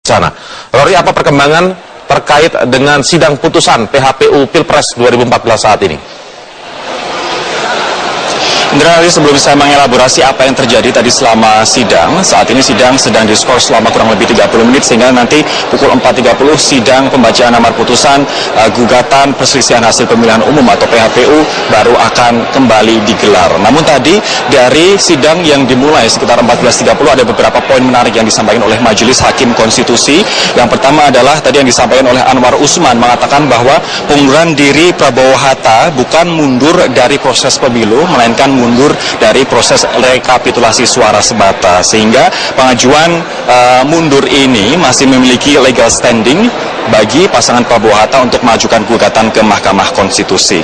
sana. Rory, apa perkembangan terkait dengan sidang putusan PHPU Pilpres 2014 saat ini? Indra, sebelum saya mengelaborasi apa yang terjadi tadi selama sidang, saat ini sidang sedang diskors selama kurang lebih 30 menit, sehingga nanti pukul 4.30 sidang pembacaan amar putusan gugatan perselisihan hasil pemilihan umum atau PHPU baru akan kembali digelar. Namun tadi dari sidang yang dimulai sekitar 14.30 ada beberapa poin menarik yang disampaikan oleh Majelis Hakim Konstitusi. Yang pertama adalah tadi yang disampaikan oleh Anwar Usman, mengatakan bahwa pengunduran diri Prabowo Hatta bukan mundur dari proses pemilu, melainkan mundur dari proses rekapitulasi suara semata, sehingga pengajuan mundur ini masih memiliki legal standing bagi pasangan Prabowo Hatta untuk mengajukan gugatan ke Mahkamah Konstitusi.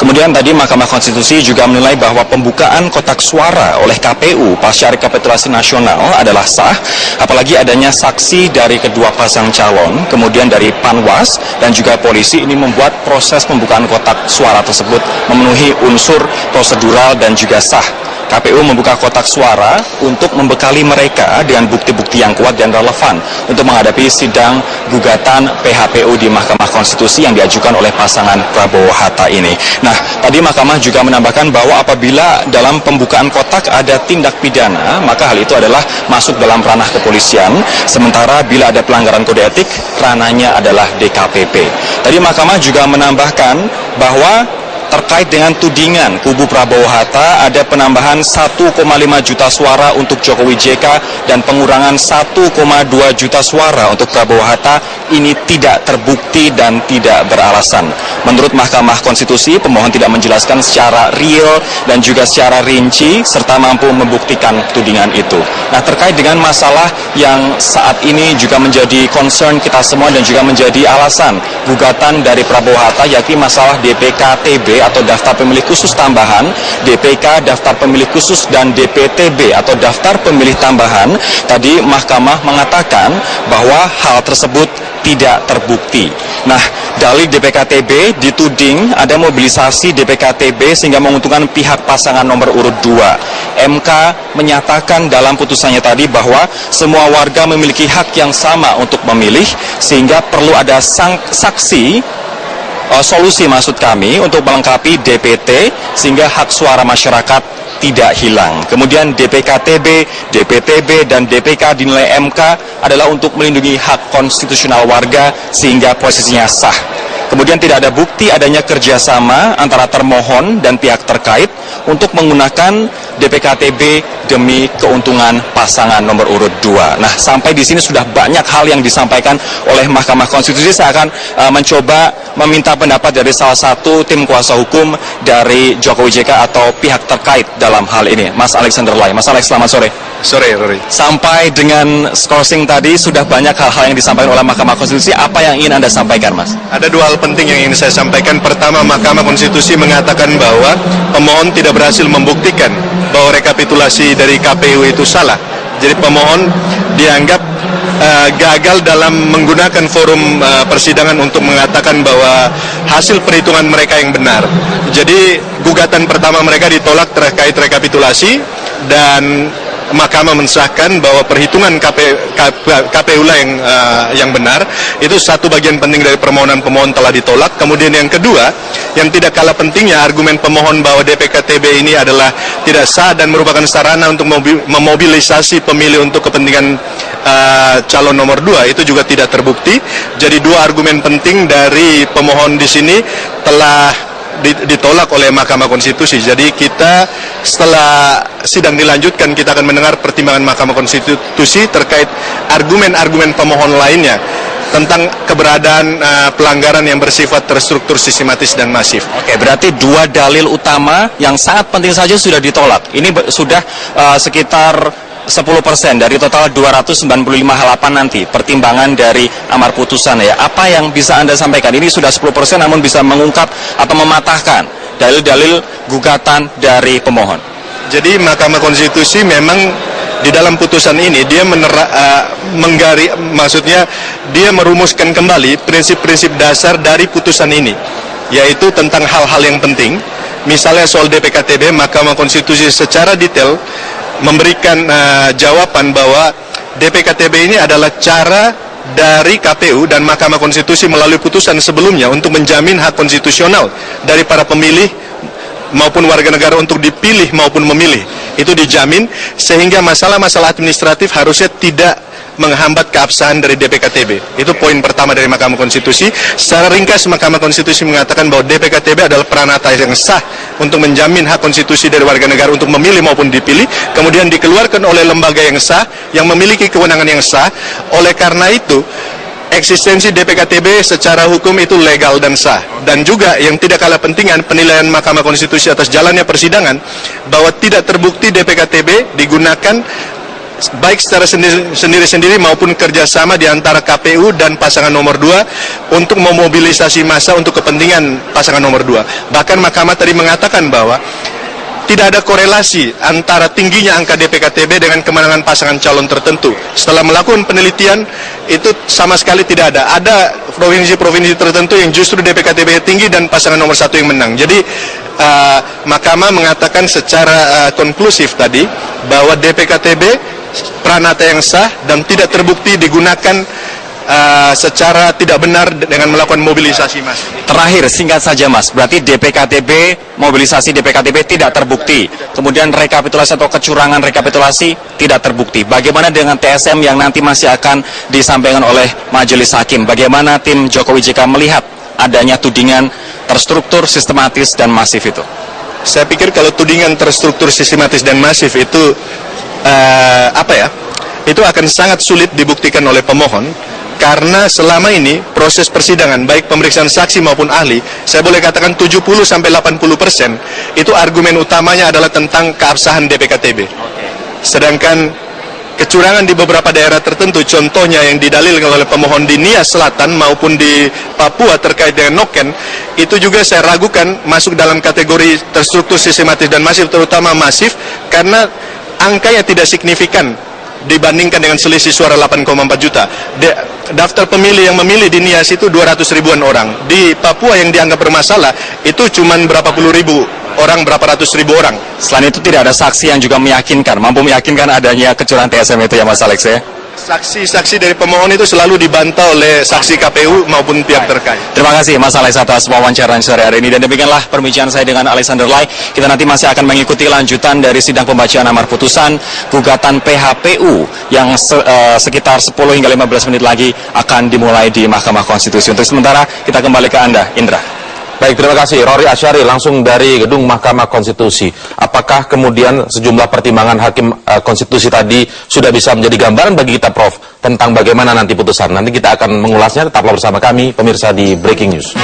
Kemudian tadi Mahkamah Konstitusi juga menilai bahwa pembukaan kotak suara oleh KPU pasca rekapitulasi nasional adalah sah, apalagi adanya saksi dari kedua pasang calon, kemudian dari Panwas dan juga polisi. Ini membuat proses pembukaan kotak suara tersebut memenuhi unsur prosedural dan juga sah. KPU membuka kotak suara untuk membekali mereka dengan bukti-bukti yang kuat dan relevan untuk menghadapi sidang gugatan PHPU di Mahkamah Konstitusi yang diajukan oleh pasangan Prabowo Hatta ini. Nah, tadi Mahkamah juga menambahkan bahwa apabila dalam pembukaan kotak ada tindak pidana, maka hal itu adalah masuk dalam ranah kepolisian, sementara bila ada pelanggaran kode etik, ranahnya adalah DKPP. Tadi Mahkamah juga menambahkan bahwa terkait dengan tudingan kubu Prabowo Hatta ada penambahan 1,5 juta suara untuk Jokowi JK dan pengurangan 1,2 juta suara untuk Prabowo Hatta ini tidak terbukti dan tidak beralasan. Menurut Mahkamah Konstitusi, pemohon tidak menjelaskan secara real dan juga secara rinci serta mampu membuktikan tudingan itu. Nah, terkait dengan masalah yang saat ini juga menjadi concern kita semua dan juga menjadi alasan gugatan dari Prabowo Hatta, yakni masalah DPKTB atau daftar pemilih khusus tambahan, DPK daftar pemilih khusus dan DPTB atau daftar pemilih tambahan. Tadi Mahkamah mengatakan bahwa hal tersebut tidak terbukti. Nah, dalil DPKTB dituding ada mobilisasi DPKTB sehingga menguntungkan pihak pasangan nomor urut 2. MK menyatakan dalam putusannya tadi bahwa semua warga memiliki hak yang sama untuk memilih, sehingga perlu ada saksi, solusi maksud kami untuk melengkapi DPT sehingga hak suara masyarakat tidak hilang. Kemudian DPKTB, DPTB, dan DPK dinilai MK adalah untuk melindungi hak konstitusional warga sehingga posisinya sah. Kemudian tidak ada bukti adanya kerjasama antara termohon dan pihak terkait untuk menggunakan DPKTB demi keuntungan pasangan nomor urut 2. Nah, sampai di sini sudah banyak hal yang disampaikan oleh Mahkamah Konstitusi. Saya akan mencoba meminta pendapat dari salah satu tim kuasa hukum dari Jokowi JK atau pihak terkait dalam hal ini, Mas Alexander Lai. Mas Alex, selamat sore. Sore, Rory. Sampai dengan skorsing tadi sudah banyak hal-hal yang disampaikan oleh Mahkamah Konstitusi. Apa yang ingin Anda sampaikan, Mas? Ada dua hal penting yang ingin saya sampaikan. Pertama, Mahkamah Konstitusi mengatakan bahwa pemohon tidak berhasil membuktikan bahwa rekapitulasi dari KPU itu salah. Jadi pemohon dianggap gagal dalam menggunakan forum persidangan untuk mengatakan bahwa hasil perhitungan mereka yang benar. Jadi gugatan pertama mereka ditolak terkait rekapitulasi, dan Mahkamah mensahkan bahwa perhitungan KPU lah yang benar. Itu satu bagian penting dari permohonan pemohon telah ditolak. Kemudian yang kedua, yang tidak kalah pentingnya, argumen pemohon bahwa DPKTB ini adalah tidak sah dan merupakan sarana untuk memobilisasi pemilih untuk kepentingan calon nomor 2 itu juga tidak terbukti. Jadi dua argumen penting dari pemohon di sini telah ditolak oleh Mahkamah Konstitusi. Jadi kita setelah sidang dilanjutkan, kita akan mendengar pertimbangan Mahkamah Konstitusi terkait argumen-argumen pemohon lainnya tentang keberadaan pelanggaran yang bersifat terstruktur, sistematis, dan masif. Oke, berarti dua dalil utama yang sangat penting saja sudah ditolak. Ini sudah sekitar 10% dari total 295 halaman nanti pertimbangan dari amar putusan ya. Apa yang bisa Anda sampaikan? Ini sudah 10% namun bisa mengungkap atau mematahkan dalil-dalil gugatan dari pemohon. Jadi Mahkamah Konstitusi memang di dalam putusan ini dia dia merumuskan kembali prinsip-prinsip dasar dari putusan ini, yaitu tentang hal-hal yang penting. Misalnya soal DPKTB, Mahkamah Konstitusi secara detail memberikan jawaban bahwa DPKTB ini adalah cara dari KPU dan Mahkamah Konstitusi melalui putusan sebelumnya untuk menjamin hak konstitusional dari para pemilih maupun warga negara untuk dipilih maupun memilih. Itu dijamin sehingga masalah-masalah administratif harusnya tidak menghambat keabsahan dari DPKTB. Itu poin pertama dari Mahkamah Konstitusi. Secara ringkas, Mahkamah Konstitusi mengatakan bahwa DPKTB adalah peranata yang sah untuk menjamin hak konstitusi dari warga negara untuk memilih maupun dipilih, kemudian dikeluarkan oleh lembaga yang sah, yang memiliki kewenangan yang sah. Oleh karena itu, eksistensi DPKTB secara hukum itu legal dan sah. Dan juga yang tidak kalah pentingan, penilaian Mahkamah Konstitusi atas jalannya persidangan, bahwa tidak terbukti DPKTB digunakan baik secara sendiri-sendiri maupun kerjasama di antara KPU dan pasangan nomor 2 untuk memobilisasi massa untuk kepentingan pasangan nomor 2. Bahkan Mahkamah tadi mengatakan bahwa tidak ada korelasi antara tingginya angka DPKTB dengan kemenangan pasangan calon tertentu. Setelah melakukan penelitian, itu sama sekali tidak ada. Ada provinsi-provinsi tertentu yang justru DPKTB tinggi dan pasangan nomor 1 yang menang. Jadi Mahkamah mengatakan secara konklusif tadi bahwa DPKTB peranata yang sah dan tidak terbukti digunakan secara tidak benar dengan melakukan mobilisasi massa. Terakhir, singkat saja Mas, berarti DPKTB, mobilisasi DPKTB tidak terbukti. Kemudian rekapitulasi atau kecurangan rekapitulasi tidak terbukti. Bagaimana dengan TSM yang nanti masih akan disampaikan oleh Majelis Hakim? Bagaimana tim Jokowi JK melihat adanya tudingan terstruktur, sistematis, dan masif itu? Saya pikir kalau tudingan terstruktur, sistematis, dan masif itu itu akan sangat sulit dibuktikan oleh pemohon, karena selama ini proses persidangan baik pemeriksaan saksi maupun ahli, saya boleh katakan 70-80% itu argumen utamanya adalah tentang keabsahan DPKTB. Sedangkan kecurangan di beberapa daerah tertentu, contohnya yang didalilkan oleh pemohon di Nias Selatan maupun di Papua terkait dengan Noken, itu juga saya ragukan masuk dalam kategori terstruktur, sistematis, dan masif, terutama masif karena angkanya tidak signifikan dibandingkan dengan selisih suara 8,4 juta. Daftar pemilih yang memilih di Nias itu 200 ribuan orang. Di Papua yang dianggap bermasalah itu cuma berapa puluh ribu orang, berapa ratus ribu orang. Selain itu tidak ada saksi yang juga meyakinkan, mampu meyakinkan adanya kecurangan TSM itu ya Mas Alex ya? Saksi-saksi dari pemohon itu selalu dibantah oleh saksi KPU maupun pihak terkait. Terima kasih Mas Alex atas wawancara sore hari ini, dan demikianlah perbincangan saya dengan Alexander Lai. Kita nanti masih akan mengikuti lanjutan dari sidang pembacaan amar putusan gugatan PHPU yang sekitar 10 hingga 15 menit lagi akan dimulai di Mahkamah Konstitusi. Untuk sementara kita kembali ke Anda, Indra. Baik, terima kasih. Rory Asyari langsung dari gedung Mahkamah Konstitusi. Apakah kemudian sejumlah pertimbangan Hakim Konstitusi tadi sudah bisa menjadi gambaran bagi kita, Prof, tentang bagaimana nanti putusan? Nanti kita akan mengulasnya, tetaplah bersama kami, pemirsa di Breaking News.